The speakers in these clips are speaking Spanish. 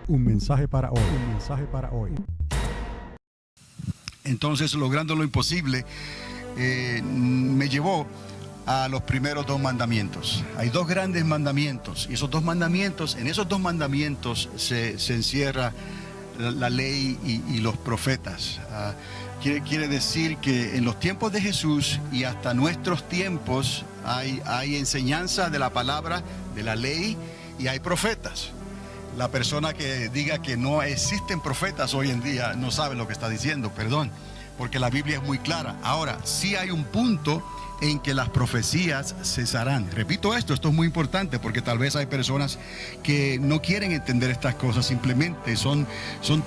Un mensaje para hoy. Un mensaje para hoy. Entonces, logrando lo imposible, me llevó a los primeros dos mandamientos. Hay dos grandes mandamientos, y esos dos mandamientos, en esos dos mandamientos se encierra la ley y los profetas. Quiere decir que en los tiempos de Jesús y hasta nuestros tiempos hay enseñanza de la palabra, de la ley, y hay profetas. La persona que diga que no existen profetas hoy en día no sabe lo que está diciendo, perdón, porque la Biblia es muy clara. Ahora, sí hay un punto en que las profecías cesarán. Repito esto es muy importante, porque tal vez hay personas que no quieren entender estas cosas, simplemente son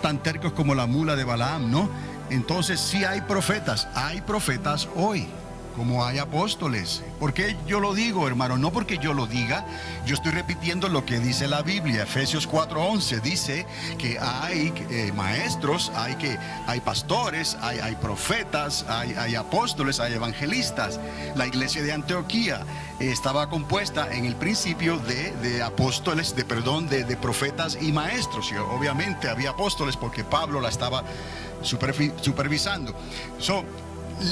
tan tercos como la mula de Balaam, ¿no? Entonces sí hay profetas hoy, como hay apóstoles. ¿Por qué yo lo digo, hermano? No porque yo lo diga, yo estoy repitiendo lo que dice la Biblia. Efesios 4:11 dice que hay maestros, hay pastores, hay profetas, hay apóstoles, hay evangelistas. La iglesia de Antioquía estaba compuesta en el principio de apóstoles, de profetas y maestros. Y obviamente había apóstoles porque Pablo la estaba supervisando.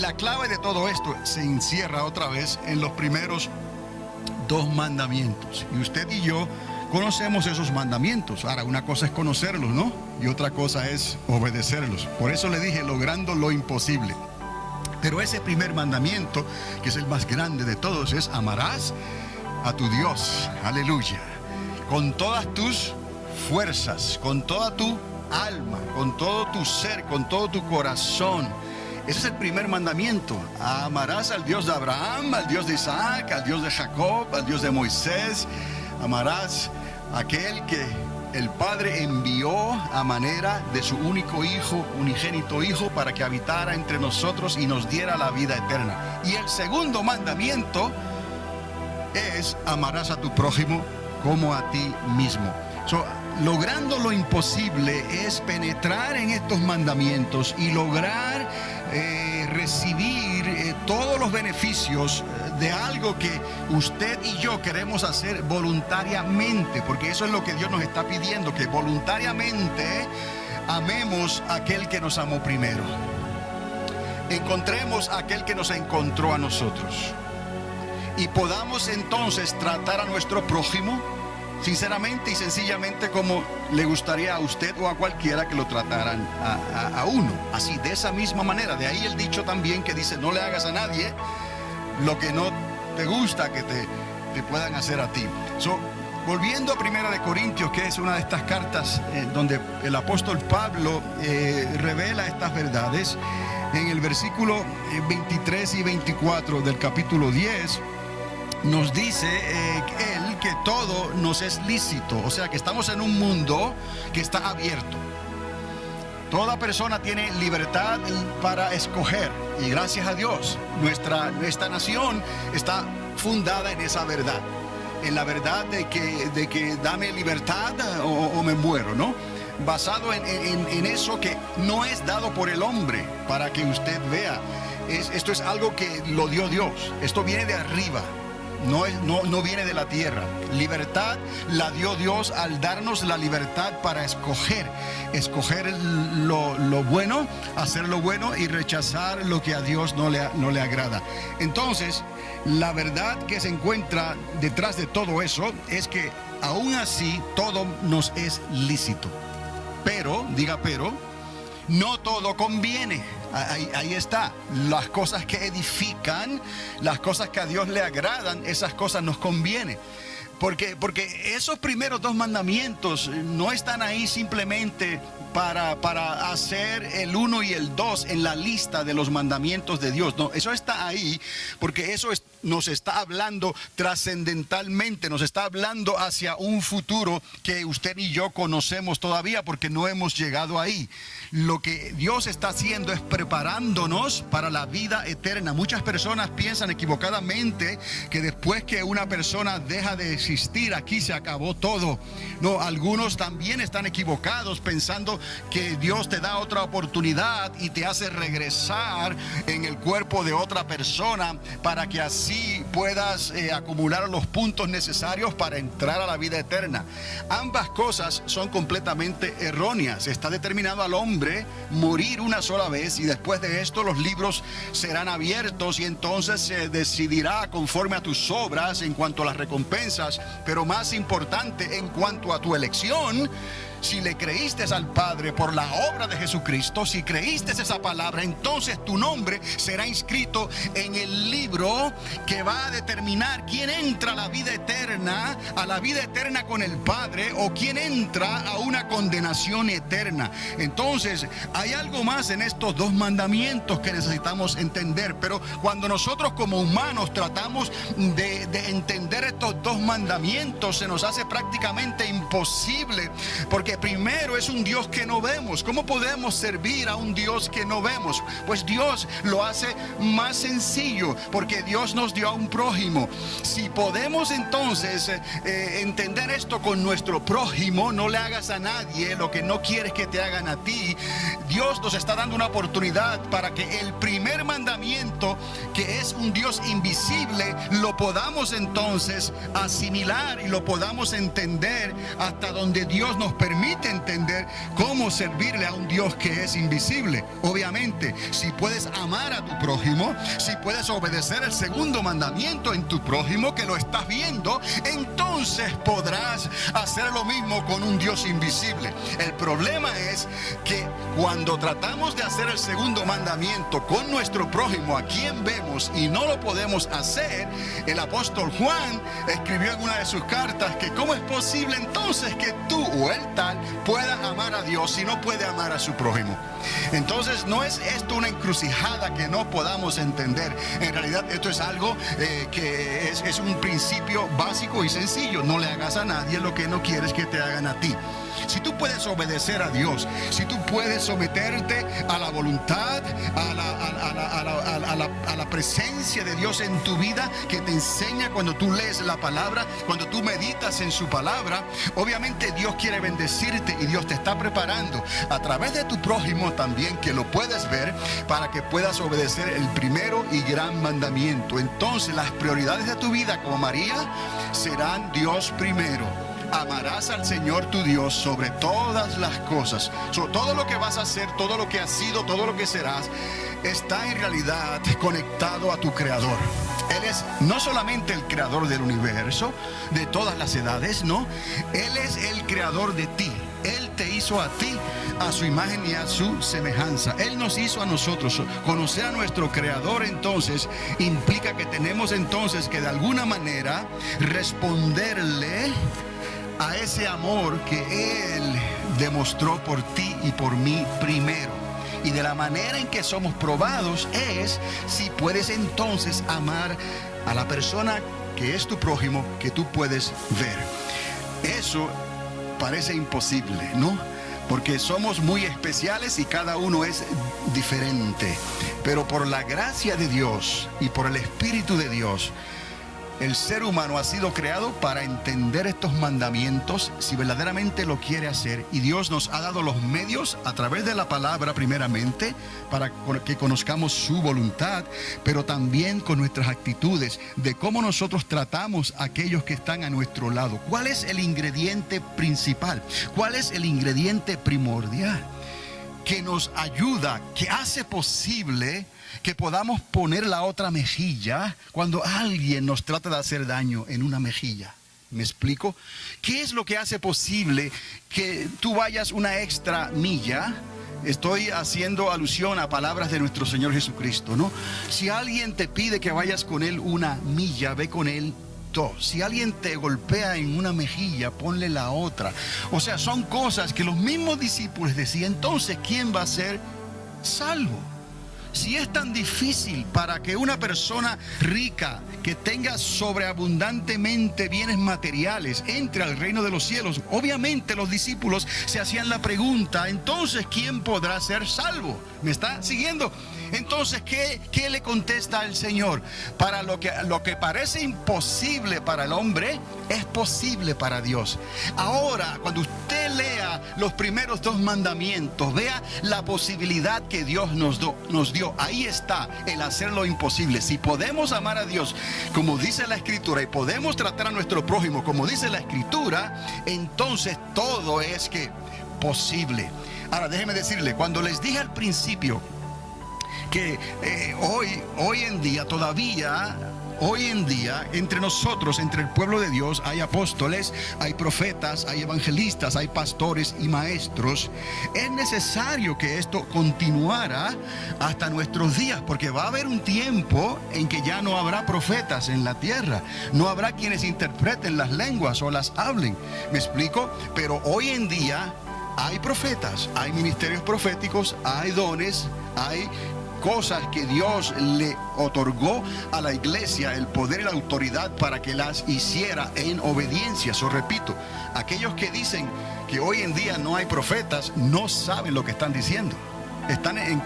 La clave de todo esto se encierra otra vez en los primeros dos mandamientos. Y usted y yo conocemos esos mandamientos. Ahora, una cosa es conocerlos, ¿no? Y otra cosa es obedecerlos. Por eso le dije, logrando lo imposible. Pero ese primer mandamiento, que es el más grande de todos, es: amarás a tu Dios, aleluya, con todas tus fuerzas, con toda tu alma, con todo tu ser, con todo tu corazón. Ese es el primer mandamiento. Amarás al Dios de Abraham, al Dios de Isaac, al Dios de Jacob, al Dios de Moisés. Amarás a aquel que el Padre envió a manera de su único hijo, unigénito hijo, para que habitara entre nosotros y nos diera la vida eterna. Y el segundo mandamiento es: amarás a tu prójimo como a ti mismo. Logrando lo imposible es penetrar en estos mandamientos y lograr recibir todos los beneficios de algo que usted y yo queremos hacer voluntariamente, porque eso es lo que Dios nos está pidiendo, que voluntariamente amemos a aquel que nos amó primero, encontremos a aquel que nos encontró a nosotros, y podamos entonces tratar a nuestro prójimo sinceramente y sencillamente como le gustaría a usted o a cualquiera que lo trataran a uno. Así, de esa misma manera. De ahí el dicho también que dice: no le hagas a nadie lo que no te gusta que te puedan hacer a ti. Volviendo a 1 Corintios, que es una de estas cartas donde el apóstol Pablo revela estas verdades, en el versículo 23 y 24 del capítulo 10, nos dice él que todo nos es lícito. O sea, que estamos en un mundo que está abierto. Toda persona tiene libertad para escoger, y gracias a Dios nuestra nación está fundada en esa verdad, en la verdad de que dame libertad o me muero, ¿no? Basado en eso que no es dado por el hombre, para que usted vea. Esto es algo que lo dio Dios. Esto viene de arriba. No viene de la tierra. Libertad la dio Dios al darnos la libertad para escoger lo bueno, hacer lo bueno y rechazar lo que a Dios no le agrada. Entonces, la verdad que se encuentra detrás de todo eso es que aún así todo nos es lícito. Pero, no todo conviene. Ahí está. Las cosas que edifican, las cosas que a Dios le agradan, esas cosas nos convienen. Porque esos primeros dos mandamientos no están ahí simplemente para hacer el 1 y el 2 en la lista de los mandamientos de Dios. No, eso está ahí porque eso nos está hablando trascendentalmente, nos está hablando hacia un futuro que usted y yo conocemos todavía, porque no hemos llegado ahí. Lo que Dios está haciendo es preparándonos para la vida eterna. Muchas personas piensan equivocadamente que después que una persona deja de existir, aquí se acabó todo. No, algunos también están equivocados pensando que Dios te da otra oportunidad y te hace regresar en el cuerpo de otra persona para que así así puedas acumular los puntos necesarios para entrar a la vida eterna. Ambas cosas son completamente erróneas. Está determinado al hombre morir una sola vez y después de esto los libros serán abiertos y entonces se decidirá conforme a tus obras en cuanto a las recompensas, pero más importante en cuanto a tu elección. Si le creíste al Padre por la obra de Jesucristo, si creíste esa palabra, entonces tu nombre será inscrito en el libro que va a determinar quién entra a la vida eterna con el Padre, o quién entra a una condenación eterna. Entonces, hay algo más en estos dos mandamientos que necesitamos entender, pero cuando nosotros como humanos tratamos de entender estos dos mandamientos, se nos hace prácticamente imposible, porque primero es un Dios que no vemos. ¿Cómo podemos servir a un Dios que no vemos? Pues Dios lo hace más sencillo, porque Dios nos dio a un prójimo. Si podemos entonces entender esto con nuestro prójimo, no le hagas a nadie lo que no quieres que te hagan a ti. Dios nos está dando una oportunidad para que el primer mandamiento, que es un Dios invisible, lo podamos entonces asimilar y lo podamos entender hasta donde Dios nos permite entender cómo servirle a un Dios que es invisible. Obviamente, si puedes amar a tu prójimo, si puedes obedecer el segundo mandamiento en tu prójimo que lo estás viendo, entonces podrás hacer lo mismo con un Dios invisible. El problema es que cuando tratamos de hacer el segundo mandamiento con nuestro prójimo, a quien vemos, y no lo podemos hacer, el apóstol Juan escribió en una de sus cartas que cómo es posible entonces que tú o él tal pueda amar a Dios si no puede amar a su prójimo. Entonces, no es esto una encrucijada que no podamos entender. En realidad esto es algo que es un principio básico y sencillo. No le hagas a nadie lo que no quieres que te hagan a ti. Si tú puedes obedecer a Dios, si tú puedes someterte a la voluntad, a la presencia de Dios en tu vida, que te enseña cuando tú lees la palabra, cuando tú meditas en su palabra, obviamente Dios quiere bendecirte y Dios te está preparando a través de tu prójimo también, que lo puedes ver, para que puedas obedecer el primero y gran mandamiento. Entonces las prioridades de tu vida como María serán Dios primero. Amarás al Señor tu Dios sobre todas las cosas. Sobre todo lo que vas a hacer, todo lo que has sido, todo lo que serás, está en realidad conectado a tu Creador. Él es no solamente el creador del universo, de todas las edades, no. Él es el creador de ti. Él te hizo a ti a su imagen y a su semejanza. Él nos hizo a nosotros. Conocer a nuestro Creador entonces implica que tenemos entonces que de alguna manera responderle a ese amor que Él demostró por ti y por mí primero. Y de la manera en que somos probados es si puedes entonces amar a la persona que es tu prójimo, que tú puedes ver. Eso parece imposible, ¿no? Porque somos muy especiales y cada uno es diferente. Pero por la gracia de Dios y por el Espíritu de Dios, el ser humano ha sido creado para entender estos mandamientos si verdaderamente lo quiere hacer, y Dios nos ha dado los medios a través de la palabra primeramente para que conozcamos su voluntad, pero también con nuestras actitudes de cómo nosotros tratamos a aquellos que están a nuestro lado. ¿Cuál es el ingrediente principal? ¿Cuál es el ingrediente primordial que nos ayuda, que hace posible que podamos poner la otra mejilla cuando alguien nos trata de hacer daño en una mejilla? ¿Me explico? ¿Qué es lo que hace posible que tú vayas una extra milla? Estoy haciendo alusión a palabras de nuestro Señor Jesucristo, ¿no? Si alguien te pide que vayas con él una milla, ve con él dos. Si alguien te golpea en una mejilla, ponle la otra. O sea, son cosas que los mismos discípulos decían. Entonces, ¿quién va a ser salvo? Si es tan difícil para que una persona rica que tenga sobreabundantemente bienes materiales entre al reino de los cielos, obviamente los discípulos se hacían la pregunta, entonces ¿quién podrá ser salvo? ¿Me está siguiendo? Entonces, ¿qué le contesta el Señor? Para lo que parece imposible para el hombre, es posible para Dios. Ahora, cuando usted lea los primeros 2 mandamientos, vea la posibilidad que Dios nos dio. Ahí está el hacer lo imposible. Si podemos amar a Dios, como dice la Escritura, y podemos tratar a nuestro prójimo, como dice la Escritura, entonces todo es posible. Ahora, déjeme decirle, cuando les dije al principio que hoy en día, entre nosotros, entre el pueblo de Dios, hay apóstoles, hay profetas, hay evangelistas, hay pastores y maestros. Es necesario que esto continuara hasta nuestros días, porque va a haber un tiempo en que ya no habrá profetas en la tierra, no habrá quienes interpreten las lenguas o las hablen. ¿Me explico? Pero hoy en día hay profetas, hay ministerios proféticos, hay dones, hay cosas que Dios le otorgó a la iglesia, el poder y la autoridad para que las hiciera en obediencia. Eso repito, aquellos que dicen que hoy en día no hay profetas no saben lo que están diciendo. Están en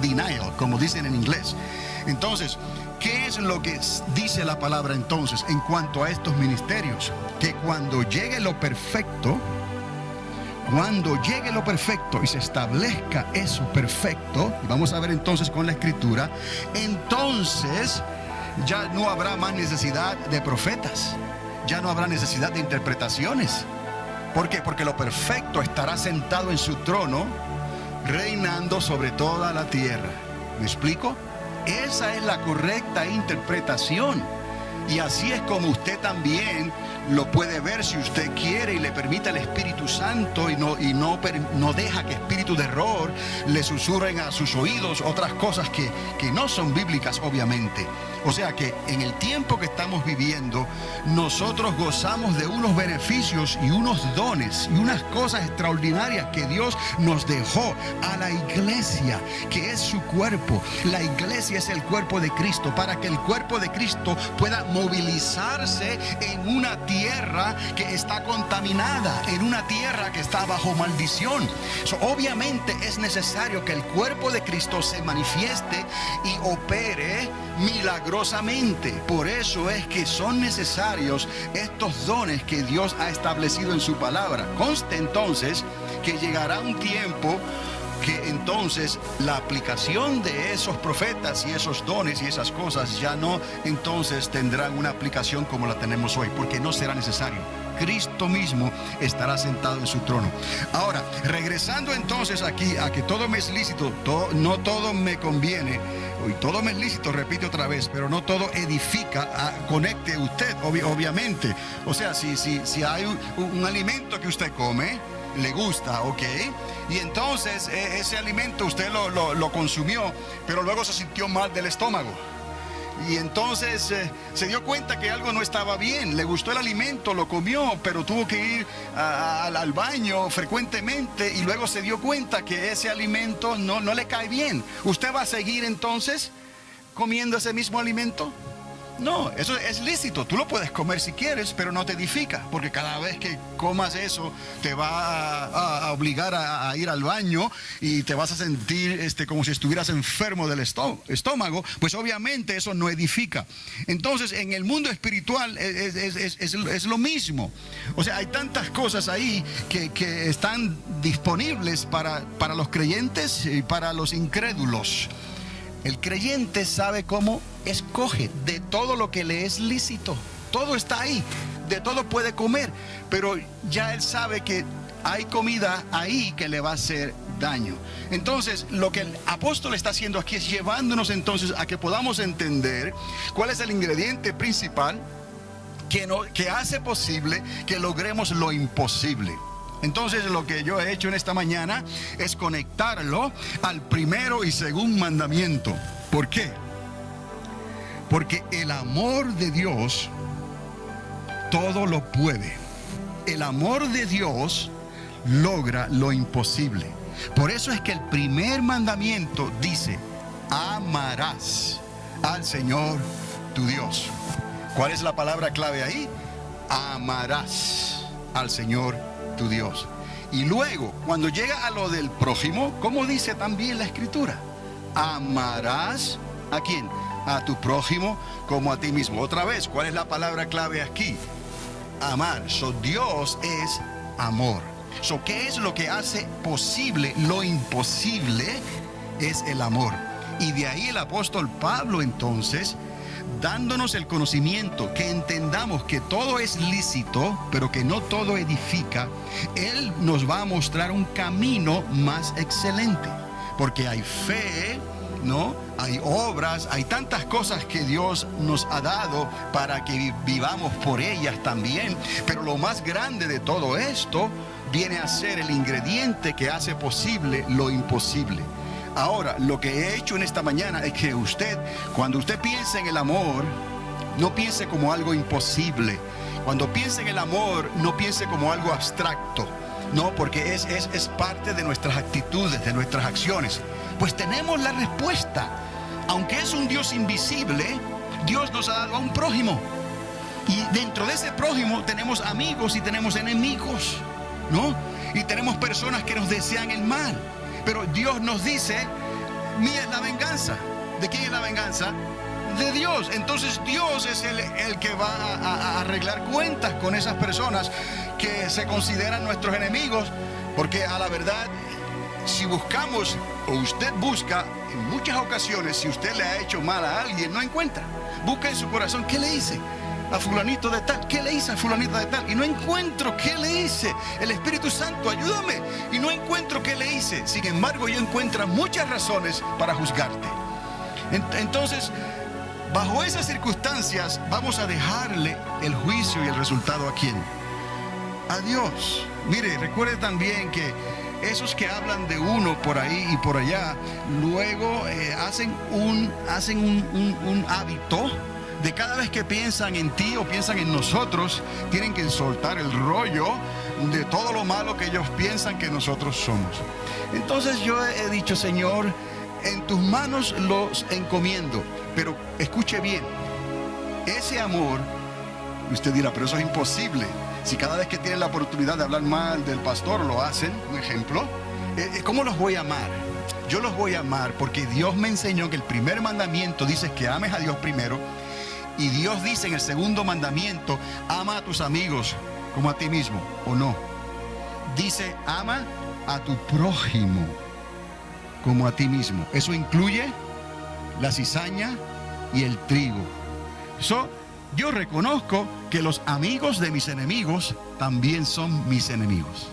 denial, como dicen en inglés. Entonces, ¿qué es lo que dice la palabra entonces en cuanto a estos ministerios? Que cuando llegue lo perfecto y se establezca eso perfecto, y vamos a ver entonces con la Escritura, entonces ya no habrá más necesidad de profetas, ya no habrá necesidad de interpretaciones. ¿Por qué? Porque lo perfecto estará sentado en su trono, reinando sobre toda la tierra. ¿Me explico? Esa es la correcta interpretación. Y así es como usted también lo puede ver si usted quiere y le permite al Espíritu Santo y no deja que espíritu de error le susurren a sus oídos otras cosas que no son bíblicas, obviamente. O sea que en el tiempo que estamos viviendo, nosotros gozamos de unos beneficios y unos dones y unas cosas extraordinarias que Dios nos dejó a la iglesia, que es su cuerpo. La iglesia es el cuerpo de Cristo, para que el cuerpo de Cristo pueda movilizarse en una tierra que está contaminada, en una tierra que está bajo maldición. Obviamente es necesario que el cuerpo de Cristo se manifieste y opere milagrosamente. Por eso es que son necesarios estos dones que Dios ha establecido en su palabra. Conste entonces que llegará un tiempo que entonces la aplicación de esos profetas y esos dones y esas cosas ya no entonces tendrán una aplicación como la tenemos hoy, porque no será necesario. Cristo mismo estará sentado en su trono. Ahora, regresando entonces aquí a que todo me es lícito, no todo me conviene, y todo me es lícito, repite otra vez, pero no todo edifica. Conecte usted, obviamente. O sea, si hay un alimento que usted come, le gusta, ¿ok? Y entonces ese alimento usted lo consumió, pero luego se sintió mal del estómago. Y entonces se dio cuenta que algo no estaba bien. Le gustó el alimento, lo comió, pero tuvo que ir al baño frecuentemente y luego se dio cuenta que ese alimento no le cae bien. ¿Usted va a seguir entonces comiendo ese mismo alimento? No, eso es lícito, tú lo puedes comer si quieres, pero no te edifica, porque cada vez que comas eso te va a obligar a ir al baño y te vas a sentir como si estuvieras enfermo del estómago, pues obviamente eso no edifica. Entonces en el mundo espiritual es lo mismo. O sea, hay tantas cosas ahí que están disponibles para los creyentes y para los incrédulos. El creyente sabe cómo escoge de todo lo que le es lícito. Todo está ahí, de todo puede comer, pero ya él sabe que hay comida ahí que le va a hacer daño. Entonces, lo que el apóstol está haciendo aquí es llevándonos entonces a que podamos entender cuál es el ingrediente principal que hace posible que logremos lo imposible. Entonces lo que yo he hecho en esta mañana es conectarlo al primero y segundo mandamiento. ¿Por qué? Porque el amor de Dios todo lo puede. El amor de Dios logra lo imposible. Por eso es que el primer mandamiento dice: amarás al Señor tu Dios. ¿Cuál es la palabra clave ahí? Amarás al Señor tu Dios. Y luego, cuando llega a lo del prójimo, como dice también la Escritura, amarás ¿a quién? A tu prójimo como a ti mismo. Otra vez, ¿cuál es la palabra clave aquí? Amar. Dios es amor. ¿Qué es lo que hace posible lo imposible? Es el amor. Y de ahí el apóstol Pablo entonces, dándonos el conocimiento, que entendamos que todo es lícito, pero que no todo edifica, Él nos va a mostrar un camino más excelente. Porque hay fe, ¿no? Hay obras, hay tantas cosas que Dios nos ha dado para que vivamos por ellas también. Pero lo más grande de todo esto viene a ser el ingrediente que hace posible lo imposible. Ahora, lo que he hecho en esta mañana es que usted, cuando usted piense en el amor, no piense como algo imposible. Cuando piense en el amor, no piense como algo abstracto. No, porque es parte de nuestras actitudes, de nuestras acciones. Pues tenemos la respuesta. Aunque es un Dios invisible, Dios nos ha dado a un prójimo. Y dentro de ese prójimo tenemos amigos y tenemos enemigos, ¿no? Y tenemos personas que nos desean el mal. Pero Dios nos dice, mía es la venganza. ¿De quién es la venganza? De Dios. Entonces Dios es el que va a arreglar cuentas con esas personas que se consideran nuestros enemigos. Porque a la verdad, si buscamos, o usted busca, en muchas ocasiones, si usted le ha hecho mal a alguien, no encuentra. Busca en su corazón, ¿qué le hice a fulanito de tal? ¿Qué le hice a fulanito de tal? Y no encuentro qué le hice. El Espíritu Santo, ayúdame. Y no encuentro qué le hice. Sin embargo, yo encuentro muchas razones para juzgarte. Entonces, bajo esas circunstancias, vamos a dejarle el juicio y el resultado ¿a quién? A Dios. Mire, recuerde también que esos que hablan de uno por ahí y por allá, luego hacen un hábito de cada vez que piensan en ti o piensan en nosotros, tienen que soltar el rollo de todo lo malo que ellos piensan que nosotros somos. Entonces yo he dicho, Señor, en tus manos los encomiendo. Pero escuche bien, ese amor, usted dirá, pero eso es imposible. Si cada vez que tienen la oportunidad de hablar mal del pastor lo hacen, un ejemplo, ¿cómo los voy a amar? Yo los voy a amar porque Dios me enseñó que el primer mandamiento dice que ames a Dios primero. Y Dios dice en el segundo mandamiento, ama a tus amigos como a ti mismo, ¿o no? Dice, ama a tu prójimo como a ti mismo. Eso incluye la cizaña y el trigo. Yo reconozco que los amigos de mis enemigos también son mis enemigos.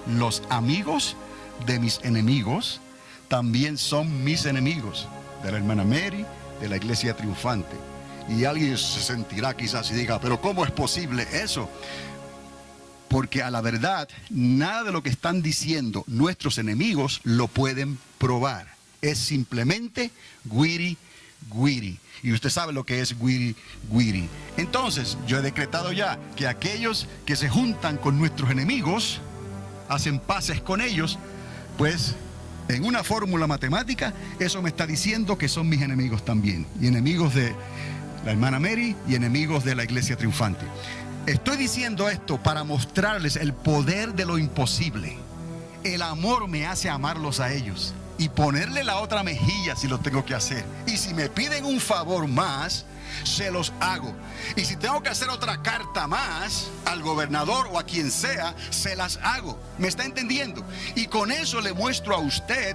Los amigos de mis enemigos también son mis enemigos. De la hermana Mary, de la Iglesia Triunfante. Y alguien se sentirá quizás y diga, pero ¿cómo es posible eso? Porque a la verdad, nada de lo que están diciendo nuestros enemigos lo pueden probar. Es simplemente guiri, guiri. Y usted sabe lo que es guiri, guiri. Entonces, yo he decretado ya que aquellos que se juntan con nuestros enemigos, hacen paces con ellos, pues en una fórmula matemática, eso me está diciendo que son mis enemigos también. Y enemigos de la hermana Mary y enemigos de la Iglesia Triunfante. Estoy diciendo esto para mostrarles el poder de lo imposible. El amor me hace amarlos a ellos y ponerle la otra mejilla si lo tengo que hacer. Y si me piden un favor más, se los hago. Y si tengo que hacer otra carta más al gobernador o a quien sea, se las hago. ¿Me está entendiendo? Y con eso le muestro a usted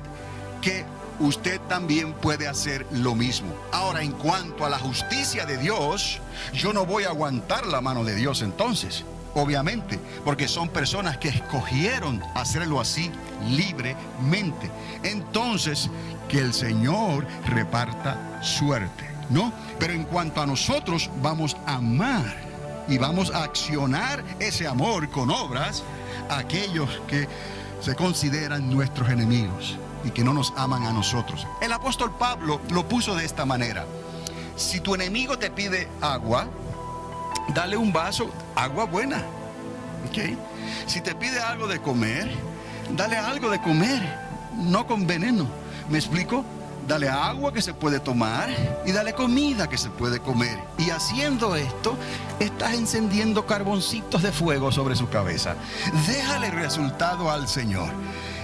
que usted también puede hacer lo mismo. Ahora, en cuanto a la justicia de Dios, yo no voy a aguantar la mano de Dios entonces, obviamente, porque son personas que escogieron hacerlo así libremente. Entonces, que el Señor reparta suerte, ¿no? Pero en cuanto a nosotros, vamos a amar y vamos a accionar ese amor con obras a aquellos que se consideran nuestros enemigos y que no nos aman a nosotros. El apóstol Pablo lo puso de esta manera: si tu enemigo te pide agua, dale un vaso, agua buena, ¿ok? Si te pide algo de comer, dale algo de comer, no con veneno. ¿Me explico? Dale agua que se puede tomar y dale comida que se puede comer. Y haciendo esto, estás encendiendo carboncitos de fuego sobre su cabeza. Déjale el resultado al Señor.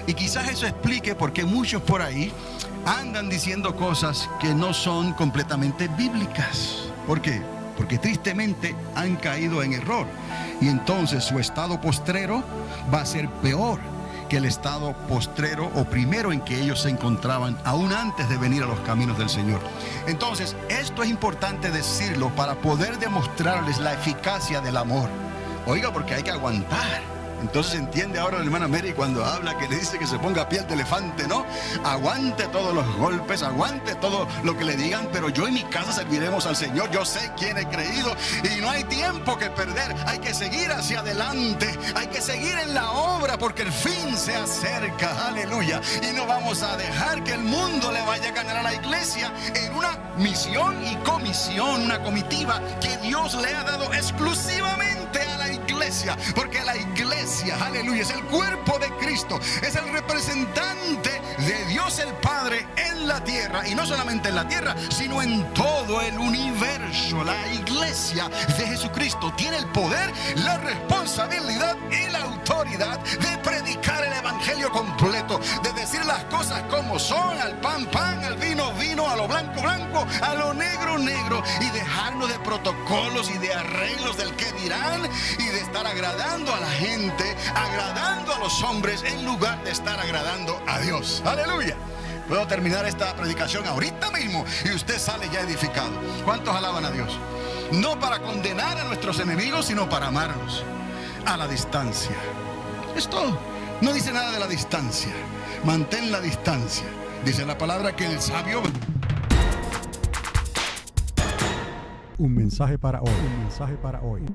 Y quizás eso explique por qué muchos por ahí andan diciendo cosas que no son completamente bíblicas. ¿Por qué? Porque tristemente han caído en error. Y entonces su estado postrero va a ser peor que el estado postrero o primero en que ellos se encontraban aún antes de venir a los caminos del Señor. Entonces, esto es importante decirlo para poder demostrarles la eficacia del amor. Oiga, porque hay que aguantar. Entonces entiende ahora la hermana Mary cuando habla que le dice que se ponga piel de elefante, ¿no? Aguante todos los golpes, aguante todo lo que le digan, pero yo en mi casa serviremos al Señor. Yo sé quién he creído y no hay tiempo que perder. Hay que seguir hacia adelante, hay que seguir en la obra porque el fin se acerca, aleluya. Y no vamos a dejar que el mundo le vaya a ganar a la iglesia en una misión y comisión, una comitiva que Dios le ha dado exclusivamente a la iglesia, porque la iglesia, aleluya, es el cuerpo de Cristo, es el representante de Dios el Padre en la tierra, y no solamente en la tierra, sino en todo el universo. La iglesia de Jesucristo tiene el poder, la responsabilidad y la autoridad de predicar el evangelio completo, de decir las cosas como son, al pan, pan, al vino, vino, a lo blanco, blanco, a lo negro, negro, y dejarnos de protocolos y de arreglos del que dirán y de estar agradando a la gente, agradando a los hombres en lugar de estar agradando a Dios. Aleluya. Puedo terminar esta predicación ahorita mismo y usted sale ya edificado. ¿Cuántos alaban a Dios? No para condenar a nuestros enemigos, sino para amarlos a la distancia. Es todo. No dice nada de la distancia. Mantén la distancia. Dice la palabra que el sabio... Un mensaje para hoy. Un mensaje para hoy.